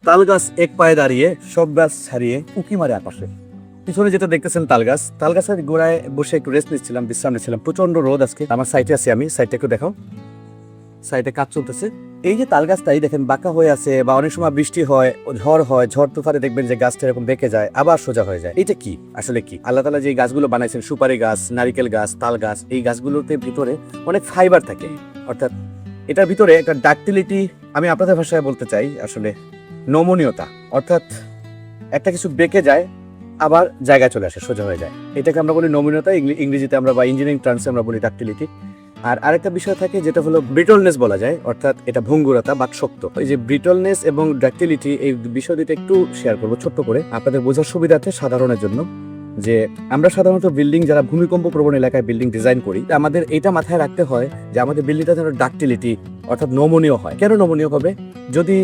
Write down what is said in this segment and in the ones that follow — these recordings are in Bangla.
তাল গাছ এক পায়ে দাঁড়িয়ে সব গাছ ছাড়িয়ে উঁকি মারে আকাশে। পিছনে যেটা দেখতেছেন তাল গাছের গোড়ায় বসে একটু রেস্ট নিচ্ছিলাম, বিশ্রাম নিচ্ছিলাম। প্রচন্ড রোদ আজকে। আমার সাইটে আছি আমি, সাইটটা একটু দেখাও। সাইডে কাজ চলতেছে। এই যে তাল গাছটাই দেখেন বাঁকা হয়ে আছে, বা অনেক সময় বৃষ্টি হয়, ঝড় তুফানে দেখবেন যে গাছটা এরকম বেঁকে যায়, আবার সোজা হয়ে যায়। এটা কি আসলে কি? আল্লাহ তাআলা যে গাছগুলো বানাইছেন, সুপারি গাছ, নারিকেল গাছ, তাল গাছ, এই গাছগুলোতে ভিতরে অনেক ফাইবার থাকে। অর্থাৎ এটার ভিতরে একটা ডাক্টিলিটি, আমি আপনাদের ভাষায় বলতে চাই আসলে নমনীয়তা। অর্থাৎ একটা কিছু বেঁকে যায় আবার জায়গায় চলে আসে, সোজা হয়ে যায়। এটাকে আমরা বলি নমনীয়তা, ইংরেজিতে আমরা বা ইঞ্জিনিয়ারিং টার্মসে আমরা বলি ডাক্টিলিটি। আর আরেকটা বিষয় থাকে যেটা হলো ব্রিটলনেস বলা যায়, অর্থাৎ এটা ভঙ্গুরতা বা শক্ত। এই যে ব্রিটলনেস এবং ডাক্টিলিটি, এই বিষয় দুটো একটু শেয়ার করবো ছোট্ট করে আপনাদের বোঝার সুবিধার্থে, সাধারণের জন্য। যে আমরা সাধারণত বিল্ডিং, যারা ভূমিকম্প প্রবণ এলাকায় বিল্ডিং ডিজাইন করি, আমাদের এটা মাথায় রাখতে হয় যে আমাদের বিল্ডিংটা যেন ডাক্টিলিটি অর্থাৎ নমনীয় হয়। কেন নমনীয় হবে? যদি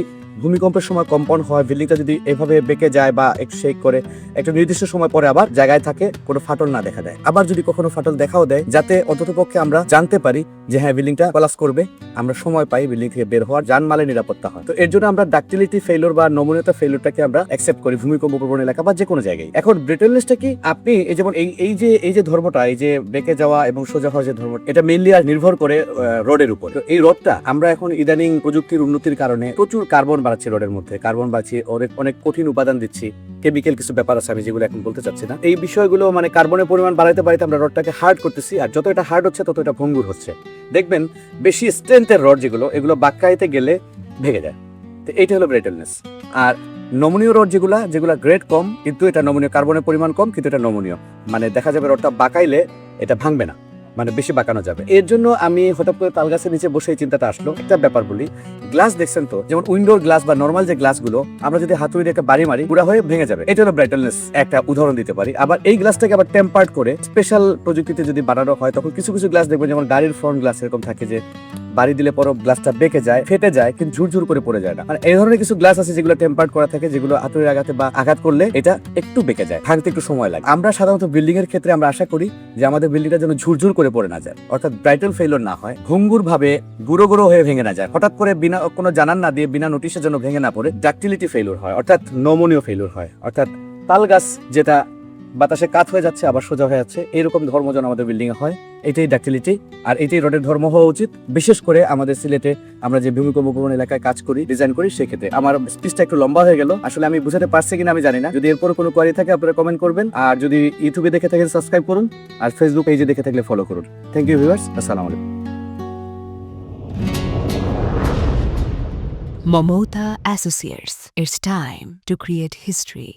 ভূমিকম্পের সময় কম্পন হয়, বিল্ডিংটা যদি এভাবে বেঁকে যায় বা একটু শেক করে, একটা নির্দিষ্ট সময় পরে আবার জায়গায় থাকে, কোনো ফাটল না দেখা দেয়। আবার যদি কখনো ফাটল দেখাও দেয়, যাতে অন্ততপক্ষে আমরা জানতে পারি যে হ্যাঁ বিল্ডিংটা কলাপস করবে, আমরা সময় পাই বিল্ডিং থেকে বের হওয়ার, জানমালের নিরাপত্তা হয়। তো এর জন্য আমরা ডাক্টিলিটি ফেইলিওর বা নমনীয়তা ফেইলিওরটাকে আমরা অ্যাকসেপ্ট করি ভূমিকম্প প্রবণ এলাকা বা যে কোনো জায়গায়। এখন ব্রিটলনেসটা কি? আপনি এই যেমন এই যে ধর্মটা, এই যে বেঁকে যাওয়া এবং সোজা হওয়ার যে ধর্ম, এটা মেইনলি আর নির্ভর করে রোডের উপর। তো এই রোডটা আমরা এখন ইদানিং প্রযুক্তির উন্নতির কারণে প্রচুর কার্বন বাড়াচ্ছি রোডের মধ্যে, কার্বন বাড়াচ্ছি, অনেক কঠিন উপাদান দিচ্ছি, কেমিক্যাল কিছু ব্যাপার আছে আমি যেগুলো এখন বলতে চাচ্ছি না। এই বিষয়গুলো মানে কার্বনের পরিমাণ বাড়াইতে বাড়াইতে আমরা রোডটাকে হার্ড করতেছি, আর যত এটা হার্ড হচ্ছে তত এটা ভঙ্গুর হচ্ছে। দেখবেন বেশি স্ট্রেংথের রড যেগুলো, এগুলো বাক্কাইতে গেলে ভেঙে যায়। তো এইটা হলো ব্রিটলনেস। আর নমনীয় রড যেগুলা গ্রেড কম, কিন্তু এটা নমনীয়, কার্বনের পরিমাণ কম কিন্তু এটা নমনীয়, মানে দেখা যাবে রডটা বাঁকাইলে এটা ভাঙবে না, মানে বেশি বাঁকানো যাবে। এর জন্য আমি হঠাৎ করে তাল গাছের নিচে বসে এই চিন্তাটা আসলো। একটা ব্যাপার বলি, গ্লাস দেখছেন তো, যেমন উইন্ডোর গ্লাস বা নর্মাল যে গ্লাসগুলো, আমরা যদি হাতুড়ি একটা বাড়ি মারি পুরা হয়ে ভেঙে যাবে। এটা হলো ব্রাইটলনেস, একটা উদাহরণ দিতে পারি। আবার এই গ্লাসটাকে আবার টেম্পার্ড করে স্পেশাল প্রযুক্তিতে যদি বানানো হয়, তখন কিছু কিছু গ্লাস দেখবেন, যেমন গাড়ির ফ্রন্ট গ্লাস এরকম থাকে যে বাড়ি দিলে পরে গ্লাসটা বেঁকে যায়, ফেটে যায়, কিন্তু ঝুরঝুর করে পড়ে যায় না। মানে এই ধরনের কিছু গ্লাস আছে যেগুলো টেম্পার্ড করা থাকে, যেগুলো হাতুড়ির আঘাতে বা আঘাত করলে এটা একটু বেঁকে যায়, ভাঙতে একটু সময় লাগে। আমরা সাধারণত বিল্ডিং এর ক্ষেত্রে আমরা আশা করি যে আমাদের বিল্ডিংটা যেন ঝুরঝুর করে পড়ে না যায়, অর্থাৎ ব্রাইটল ফেইলিওর না হয়, ভঙ্গুর ভাবে গুঁড়ো গুঁড়ো হয়ে ভেঙে না যায়, হঠাৎ করে বিনা কোনো জানান না দিয়ে, বিনা নোটিশের জন্য ভেঙে না পড়ে ডাক্টিলিটি ফেইলিওর হয়, অর্থাৎ নমনীয় ফেইলিওর হয়। অর্থাৎ তাল গাছ যেটা বাতাসে কাত হয়ে যাচ্ছে আবার সোজা হয়ে যাচ্ছে, এরকম ধর্ম যেন আমাদের বিল্ডিং এ হয়, এটাই ডাক্টিলিটি। আর এটাই রডের ধর্ম হওয়া উচিত, বিশেষ করে আমাদের সিলেটে আমরা যে ভূমিকম্প প্রবণ এলাকায় কাজ করি, ডিজাইন করি, সেক্ষেত্রে। আমার স্পিচটা একটু লম্বা হয়ে গেল, আসলে আমি বুঝাতে পারছি কিনা আমি জানি না। যদি এরপর কোনো কোয়ারি থাকে আপনারা কমেন্ট করবেন, আর যদি ইউটিউবে দেখে থাকেন সাবস্ক্রাইব করুন, আর ফেসবুক পেজে দেখে থাকলে ফলো করুন। থ্যাংক ইউ ভিউয়ার্স, আসসালামু আলাইকুম। Momota Associates. It's time to create history.